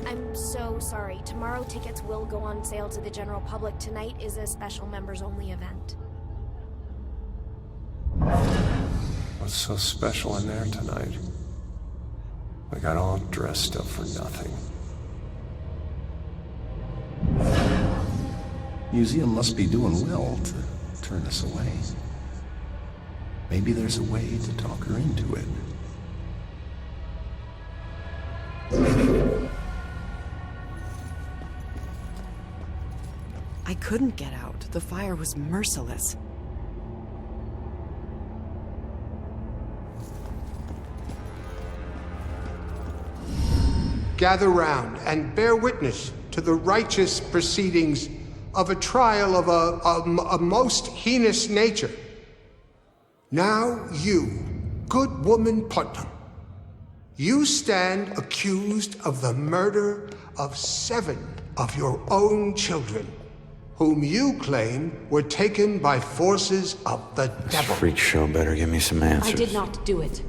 I'm so sorry. Tomorrow tickets will go on sale to the general public. Tonight is a special members-only event. What's so special in there tonight? We got all dressed up for nothing. Museum must be doing well to turn us away. Maybe there's a way to talk her into it. I couldn't get out. The fire was merciless. Gather round and bear witness to the righteous proceedings of a trial of a most heinous nature. Now you, good woman Putnam, you stand accused of the murder of 7 of your own children, whom you claim were taken by forces of the devil. Freak show better give me some answers. I did not do it.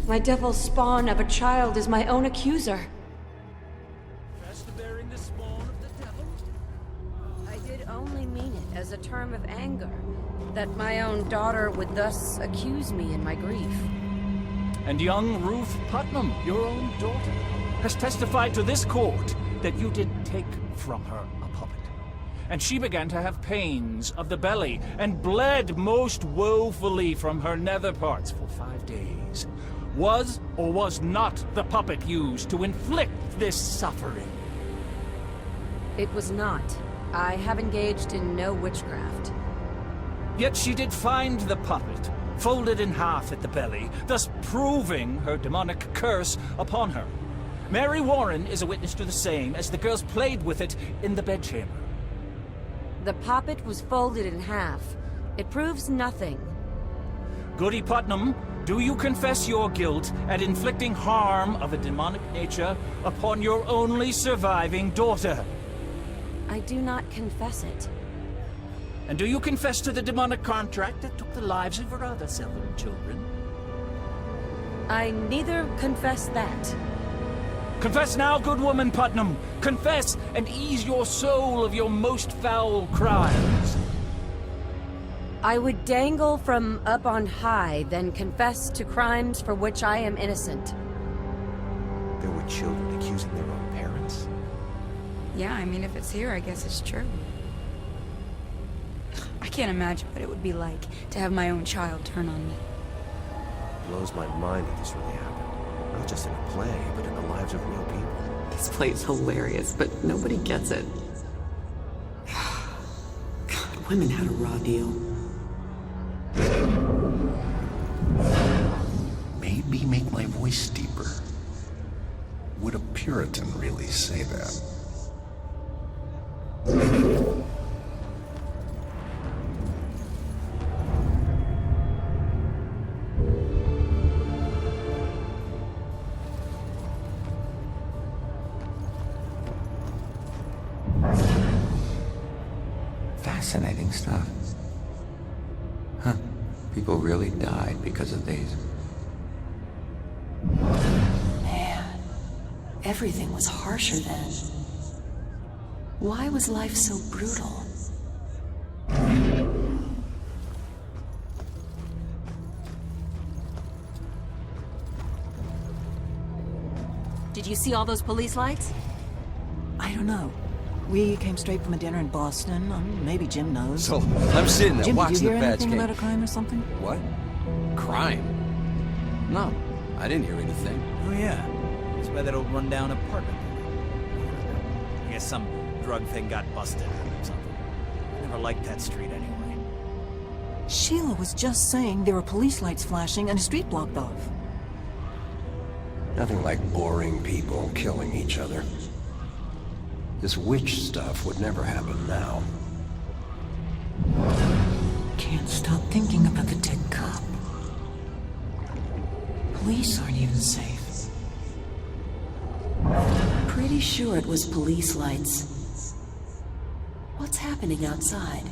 My devil spawn of a child is my own accuser. Bearing the spawn of the devil? I did only mean it as a term of anger, that my own daughter would thus accuse me in my grief. And young Ruth Putnam, your own daughter, has testified to this court that you did take from her a puppet. And she began to have pains of the belly and bled most woefully from her nether parts for 5 days. Was or was not the puppet used to inflict this suffering? It was not. I have engaged in no witchcraft. Yet she did find the puppet, folded in half at the belly, thus proving her demonic curse upon her. Mary Warren is a witness to the same, as the girls played with it in the bedchamber. The poppet was folded in half. It proves nothing. Goody Putnam, do you confess your guilt at inflicting harm of a demonic nature upon your only surviving daughter? I do not confess it. And do you confess to the demonic contract that took the lives of her other 7 children? I neither confess that. Confess now, good woman Putnam. Confess and ease your soul of your most foul crimes. I would dangle from up on high, then confess to crimes for which I am innocent. There were children accusing their own parents. Yeah, I mean, if it's here, I guess it's true. I can't imagine what it would be like to have my own child turn on me. It blows my mind that this really happened. Not just in a play, but in the lives of real people. This play is hilarious, but nobody gets it. God, women had a raw deal. Maybe make my voice deeper. Would a Puritan really say that? Fascinating stuff. Huh. People really died because of these. Man, everything was harsher then. Why was life so brutal? Did you see all those police lights? I don't know. We came straight from a dinner in Boston. Maybe Jim knows. So, I'm sitting there Jim, watching did you the hear badge anything game. about a crime or something? What? Crime? No, I didn't hear anything. Oh yeah, it's by that old rundown apartment. I guess some drug thing got busted or something. I never liked that street anyway. Sheila was just saying there were police lights flashing and a street blocked off. Nothing like boring people killing each other. This witch stuff would never happen now. Can't stop thinking about the dead cop. Police aren't even safe. Pretty sure it was police lights. What's happening outside?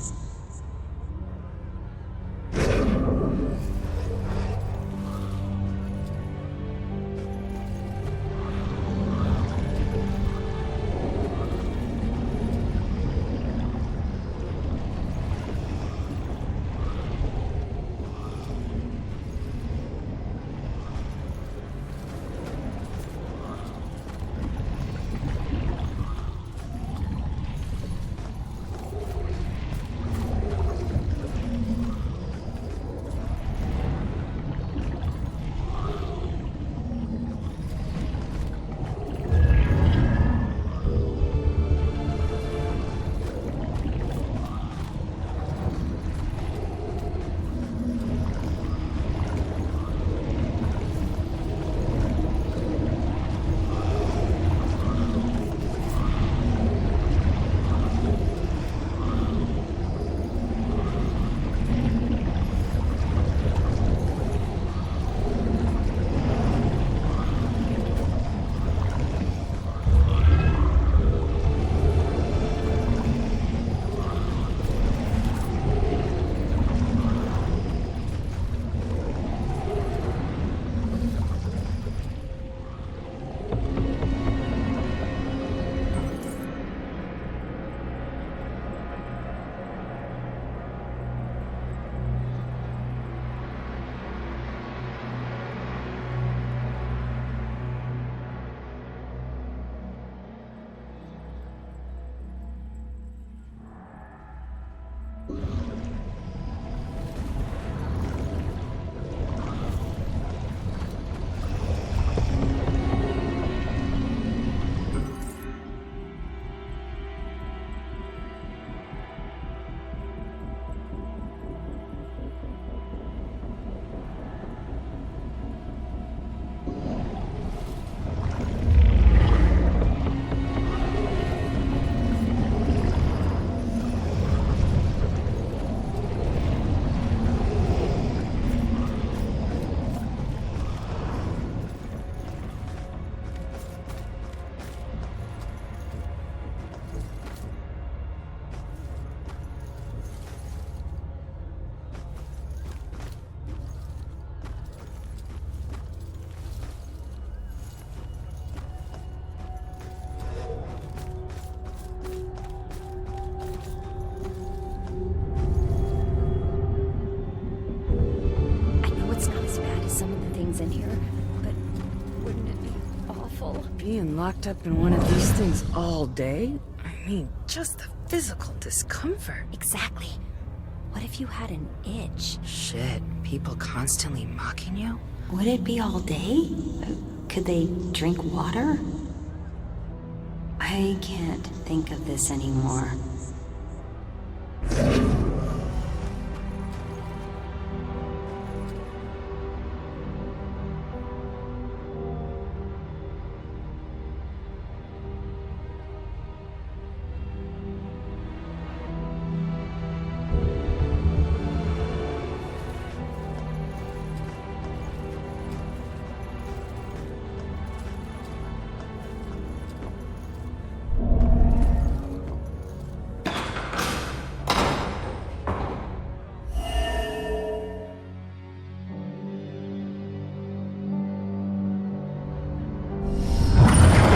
awful. Being locked up in one of these things all day? I mean, just the physical discomfort. Exactly. What if you had an itch? Shit, people constantly mocking you? Would it be all day? Could they drink water? I can't think of this anymore.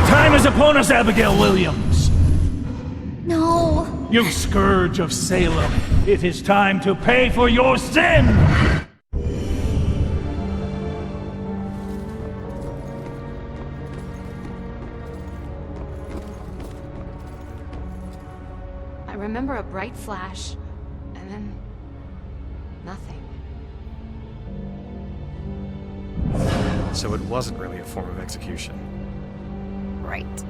Time is upon us, Abigail Williams. No. You scourge of Salem. It is time to pay for your sin! I remember a bright flash, and then nothing. So it wasn't really a form of execution. Right.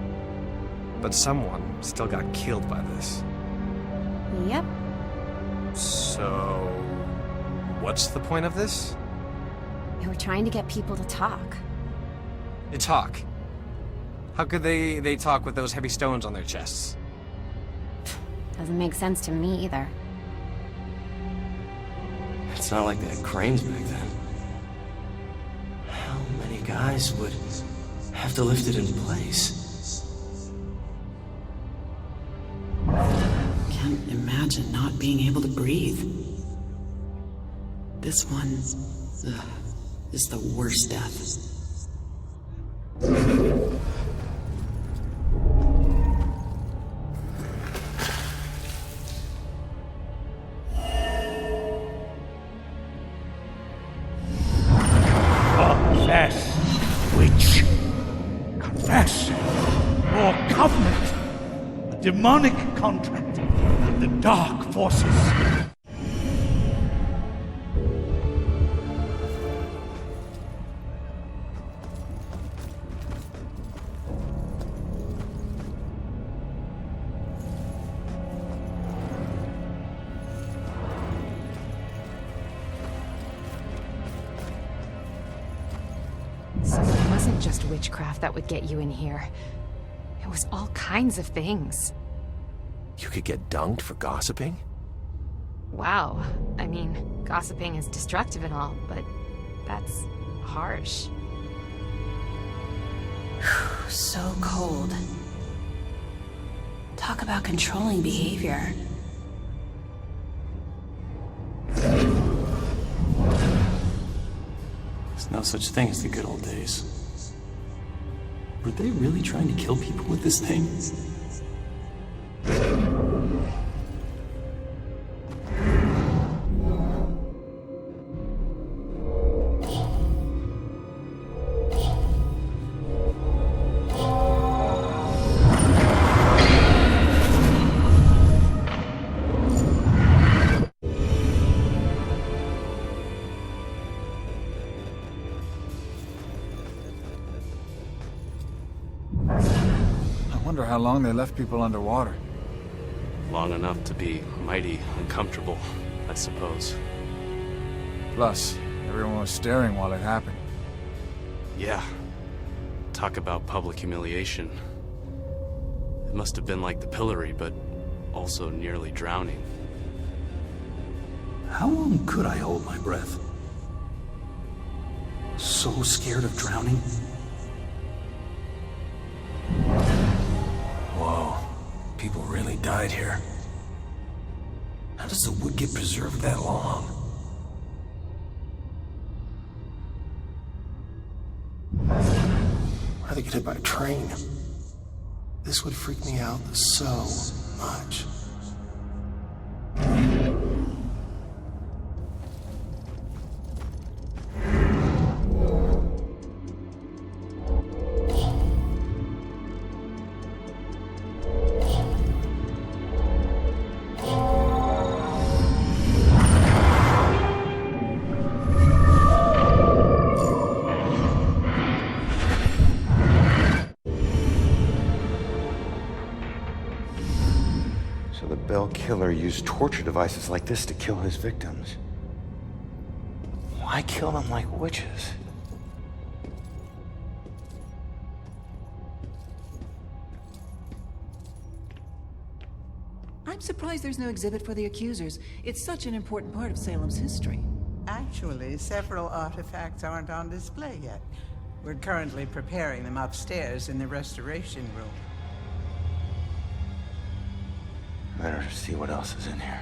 But someone still got killed by this. Yep. So... what's the point of this? We were trying to get people to talk. To talk? How could they talk with those heavy stones on their chests? Doesn't make sense to me either. It's not like they had cranes back then. How many guys would have to lift it in place? Can't imagine not being able to breathe. This one is the worst death. Confess, witch. Confess. Your covenant. A demonic contract with the dark forces. So it wasn't just witchcraft that would get you in here. It was all kinds of things. You could get dunked for gossiping? Wow. I mean, gossiping is destructive and all, but that's harsh. So cold. Talk about controlling behavior. There's no such thing as the good old days. Were they really trying to kill people with this thing? I wonder how long they left people underwater. Long enough to be mighty uncomfortable, I suppose. Plus, everyone was staring while it happened. Yeah. Talk about public humiliation. It must have been like the pillory, but also nearly drowning. How long could I hold my breath? So scared of drowning? Whoa. People really died here. How does the wood get preserved that long? Rather get hit by a train. This would freak me out so much. Bell killer used torture devices like this to kill his victims. Why kill them like witches? I'm surprised there's no exhibit for the accusers. It's such an important part of Salem's history. Actually, several artifacts aren't on display yet. We're currently preparing them upstairs in the restoration room. Better see what else is in here.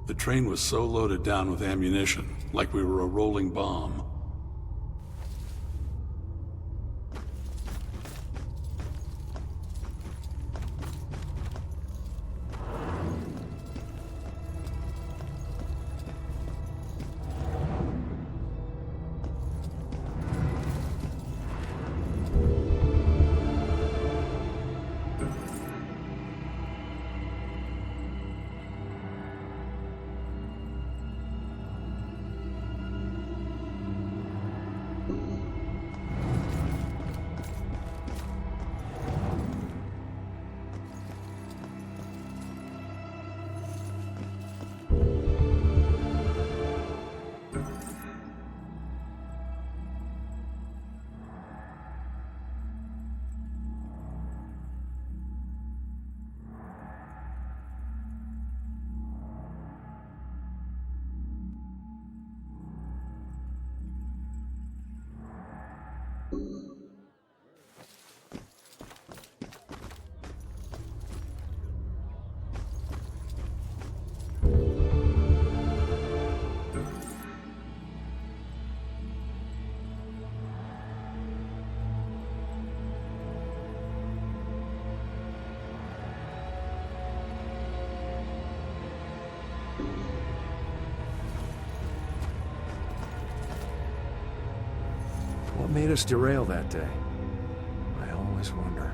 The train was so loaded down with ammunition, like we were a rolling bomb. What made us derail that day? I always wonder.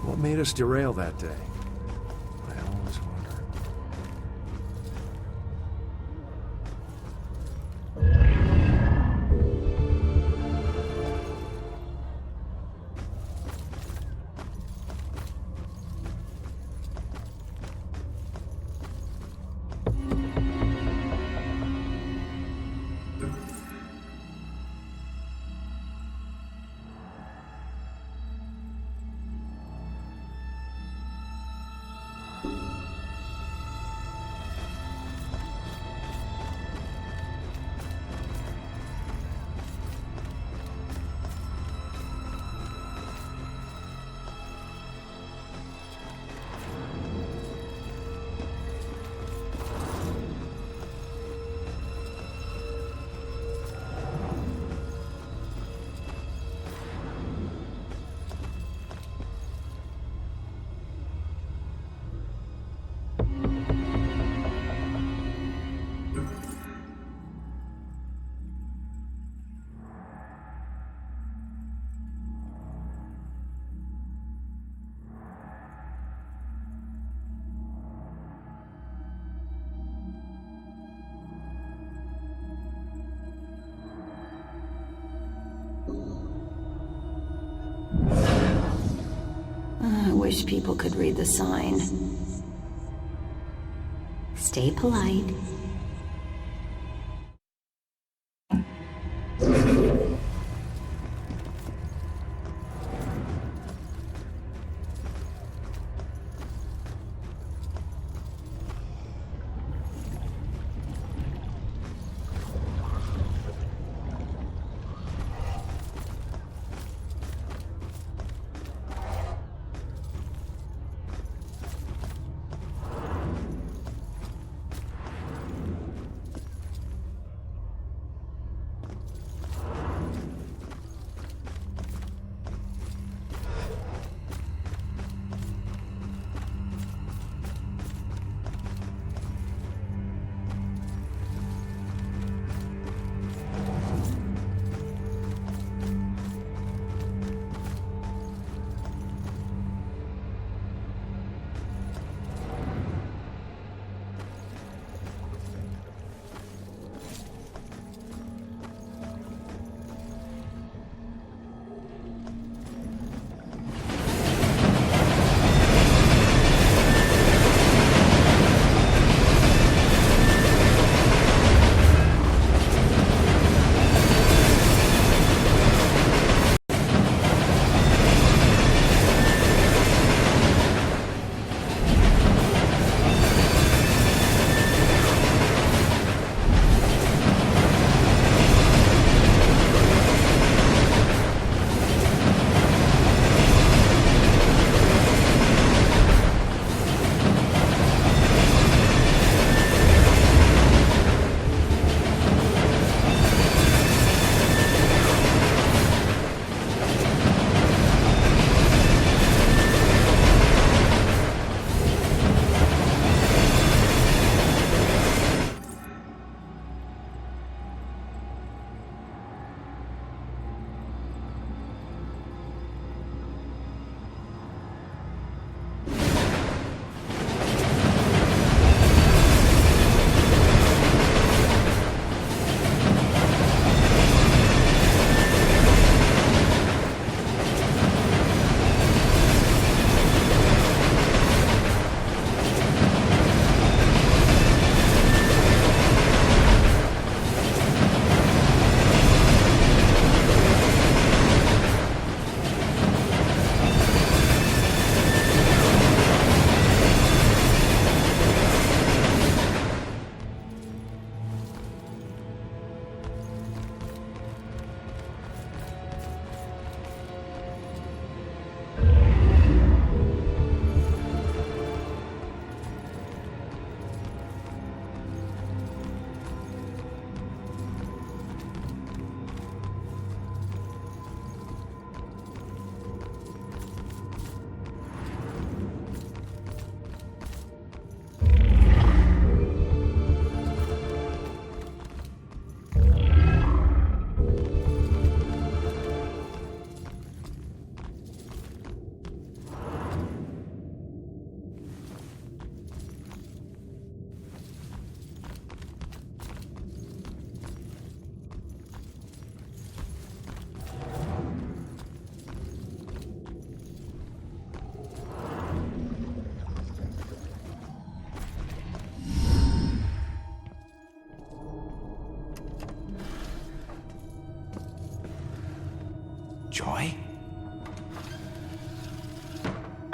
What made us derail that day? I always wonder. I wish people could read the sign. Stay polite.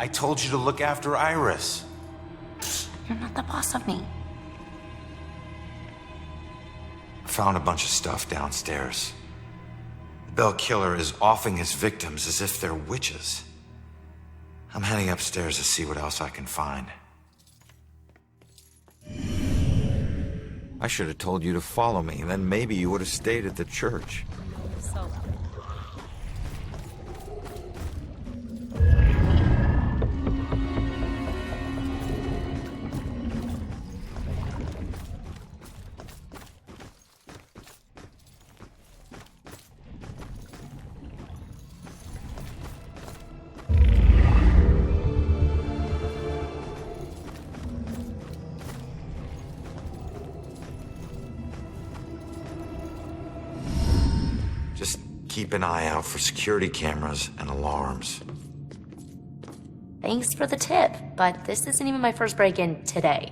I told you to look after Iris. You're not the boss of me. I found a bunch of stuff downstairs. The Bell Killer is offing his victims as if they're witches. I'm heading upstairs to see what else I can find. I should have told you to follow me, then maybe you would have stayed at the church. Just keep an eye out for security cameras and alarms. Thanks for the tip, but this isn't even my first break-in today.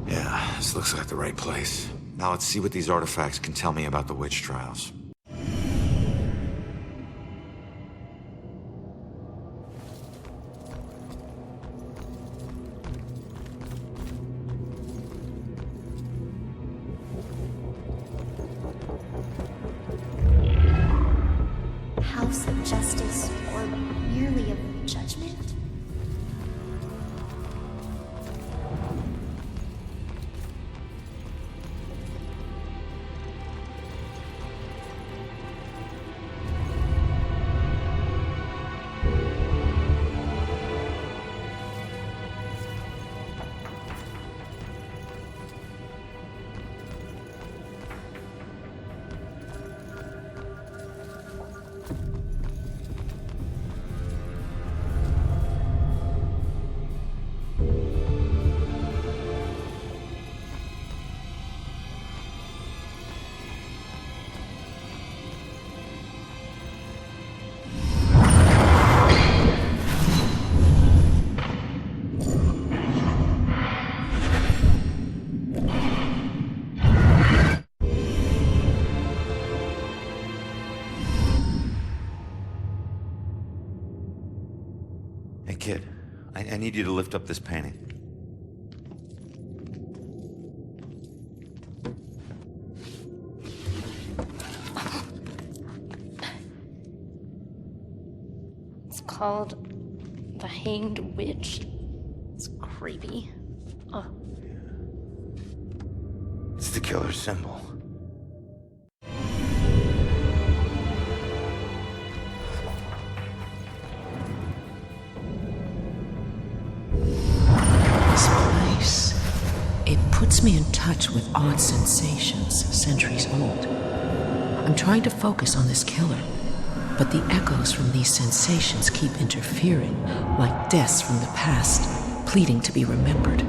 Yeah, this looks like the right place. Now let's see what these artifacts can tell me about the witch trials. House of Justice, or merely of Judgment? Hey kid, I need you to lift up this painting. It's called The Hanged Witch. It's creepy. Oh. It's the killer's symbol. This place, it puts me in touch with odd sensations centuries old. I'm trying to focus on this killer, but the echoes from these sensations keep interfering, like deaths from the past, pleading to be remembered.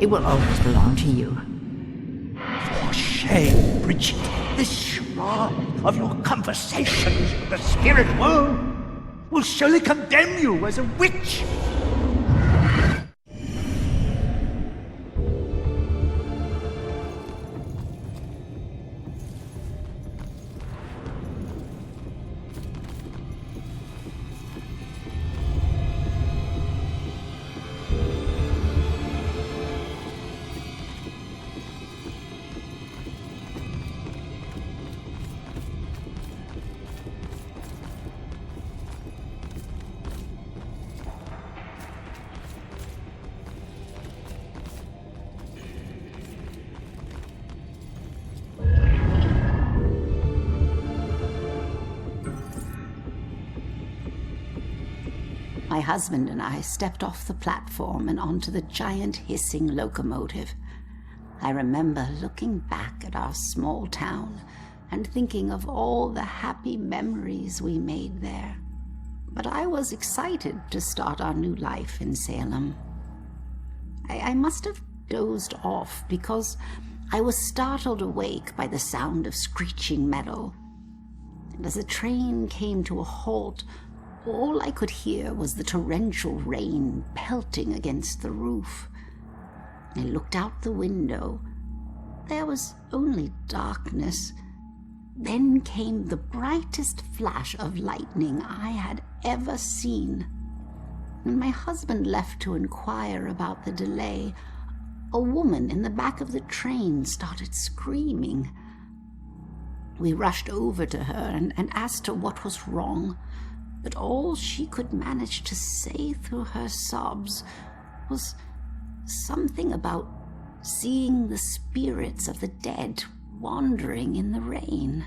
It will always belong to you. For shame, Bridget. This shroud of your conversations with the spirit world will surely condemn you as a witch. My husband and I stepped off the platform and onto the giant hissing locomotive. I remember looking back at our small town and thinking of all the happy memories we made there. But I was excited to start our new life in Salem. I must have dozed off because I was startled awake by the sound of screeching metal. And as the train came to a halt, all I could hear was the torrential rain pelting against the roof. I looked out the window. There was only darkness. Then came the brightest flash of lightning I had ever seen. When my husband left to inquire about the delay, a woman in the back of the train started screaming. We rushed over to her and asked her what was wrong. But all she could manage to say through her sobs was something about seeing the spirits of the dead wandering in the rain.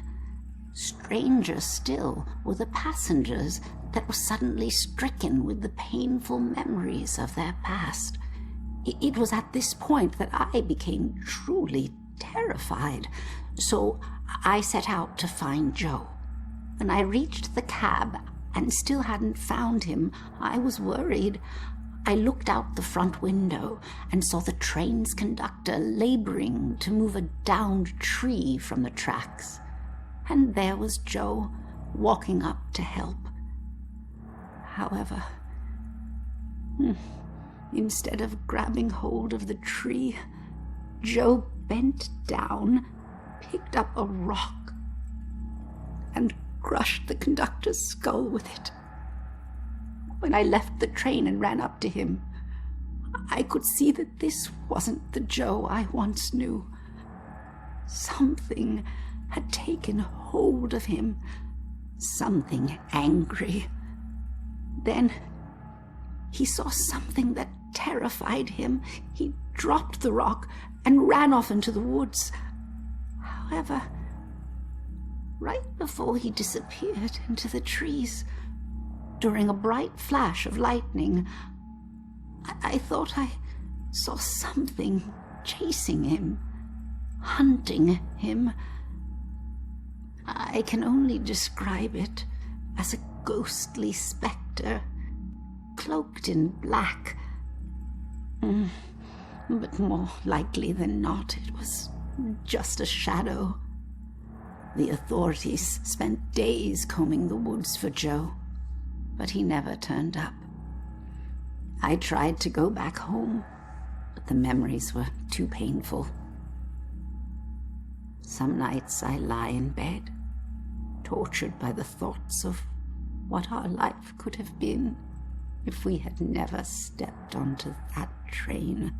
Stranger still were the passengers that were suddenly stricken with the painful memories of their past. It was at this point that I became truly terrified, so I set out to find Joe. When I reached the cab and still hadn't found him, I was worried. I looked out the front window and saw the train's conductor laboring to move a downed tree from the tracks. And there was Joe, walking up to help. However, instead of grabbing hold of the tree, Joe bent down, picked up a rock, and crushed the conductor's skull with it. When I left the train and ran up to him, I could see that this wasn't the Joe I once knew. Something had taken hold of him, something angry. Then he saw something that terrified him. He dropped the rock and ran off into the woods. However, right before he disappeared into the trees, during a bright flash of lightning, I thought I saw something chasing him, hunting him. I can only describe it as a ghostly specter, cloaked in black. But more likely than not, it was just a shadow. The authorities spent days combing the woods for Joe, but he never turned up. I tried to go back home, but the memories were too painful. Some nights I lie in bed, tortured by the thoughts of what our life could have been if we had never stepped onto that train.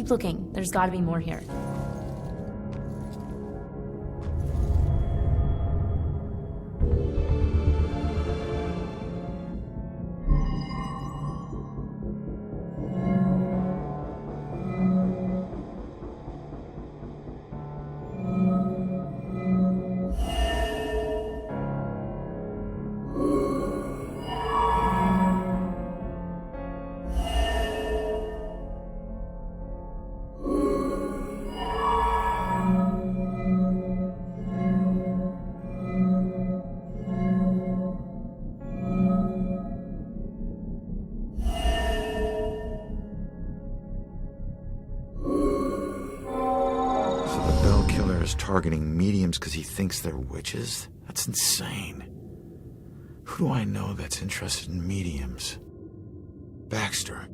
Keep looking. There's gotta be more here. Targeting mediums because he thinks they're witches? That's insane. Who do I know that's interested in mediums? Baxter.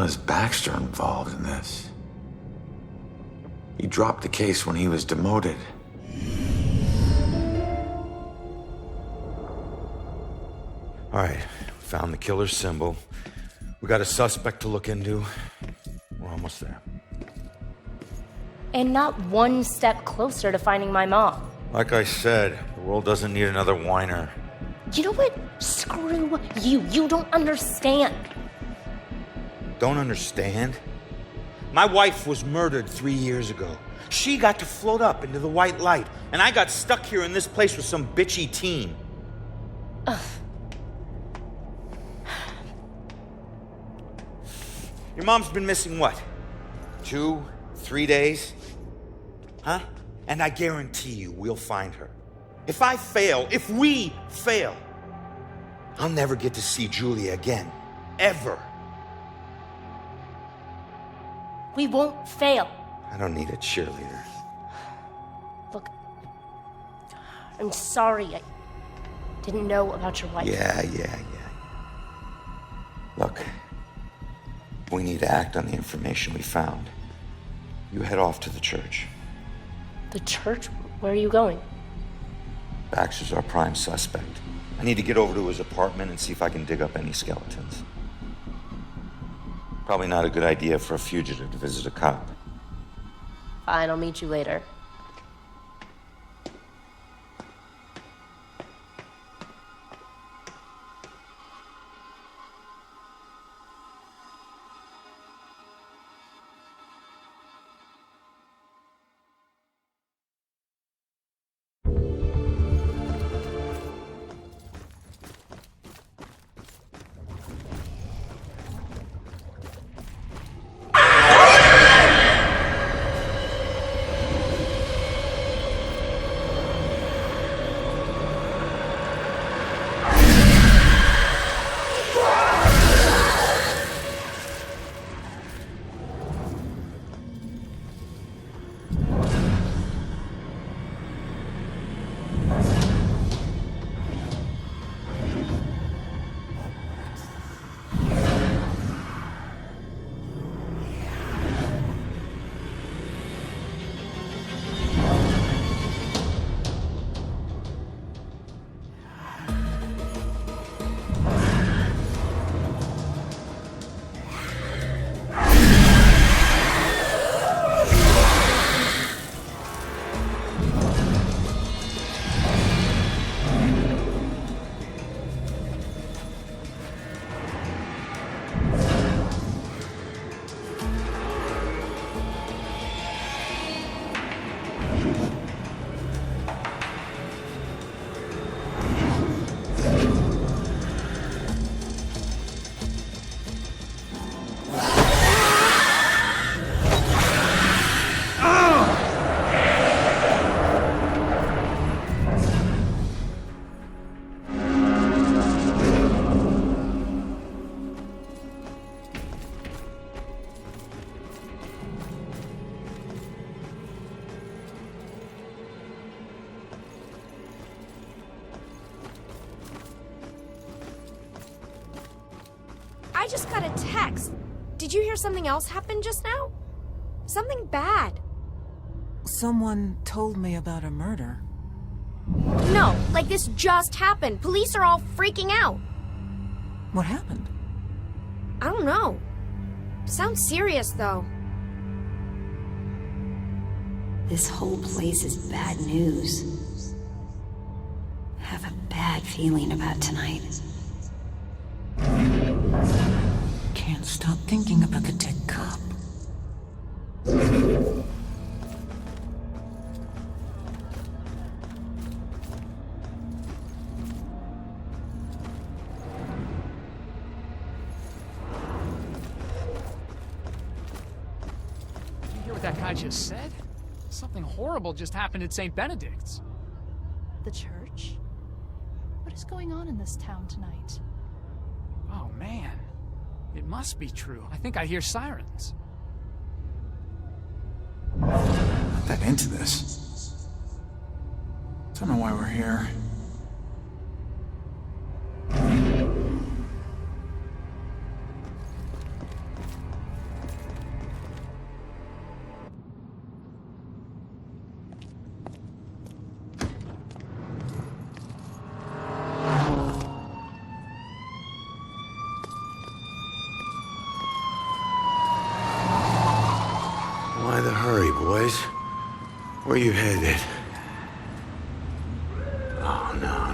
Is Baxter involved in this? He dropped the case when he was demoted. All right, found the killer's symbol. We got a suspect to look into. We're almost there. And not one step closer to finding my mom. Like I said, the world doesn't need another whiner. You know what? Screw you. You don't understand. Don't understand? My wife was murdered 3 years ago. She got to float up into the white light, and I got stuck here in this place with some bitchy teen. Ugh. Your mom's been missing what? 2, 3 days? Huh? And I guarantee you we'll find her. If we fail, I'll never get to see Julia again. Ever. We won't fail. I don't need a cheerleader. Look, I'm sorry. I didn't know about your wife. Yeah. Look, we need to act on the information we found. You head off to the church. The church? Where are you going? Baxter's our prime suspect. I need to get over to his apartment and see if I can dig up any skeletons. Probably not a good idea for a fugitive to visit a cop. Fine, I'll meet you later. I just got a text. Did you hear something else happen just now? Something bad. Someone told me about a murder. No, like this just happened. Police are all freaking out. What happened? I don't know. Sounds serious, though. This whole place is bad news. I have a bad feeling about tonight. Can't stop thinking about the dead cop. Did you hear what that guy just said? Something horrible just happened at St. Benedict's. The church? What is going on in this town tonight? Oh, man. It must be true. I think I hear sirens. Not that into this. Don't know why we're here. Why the hurry, boys? Where you headed? Oh, no,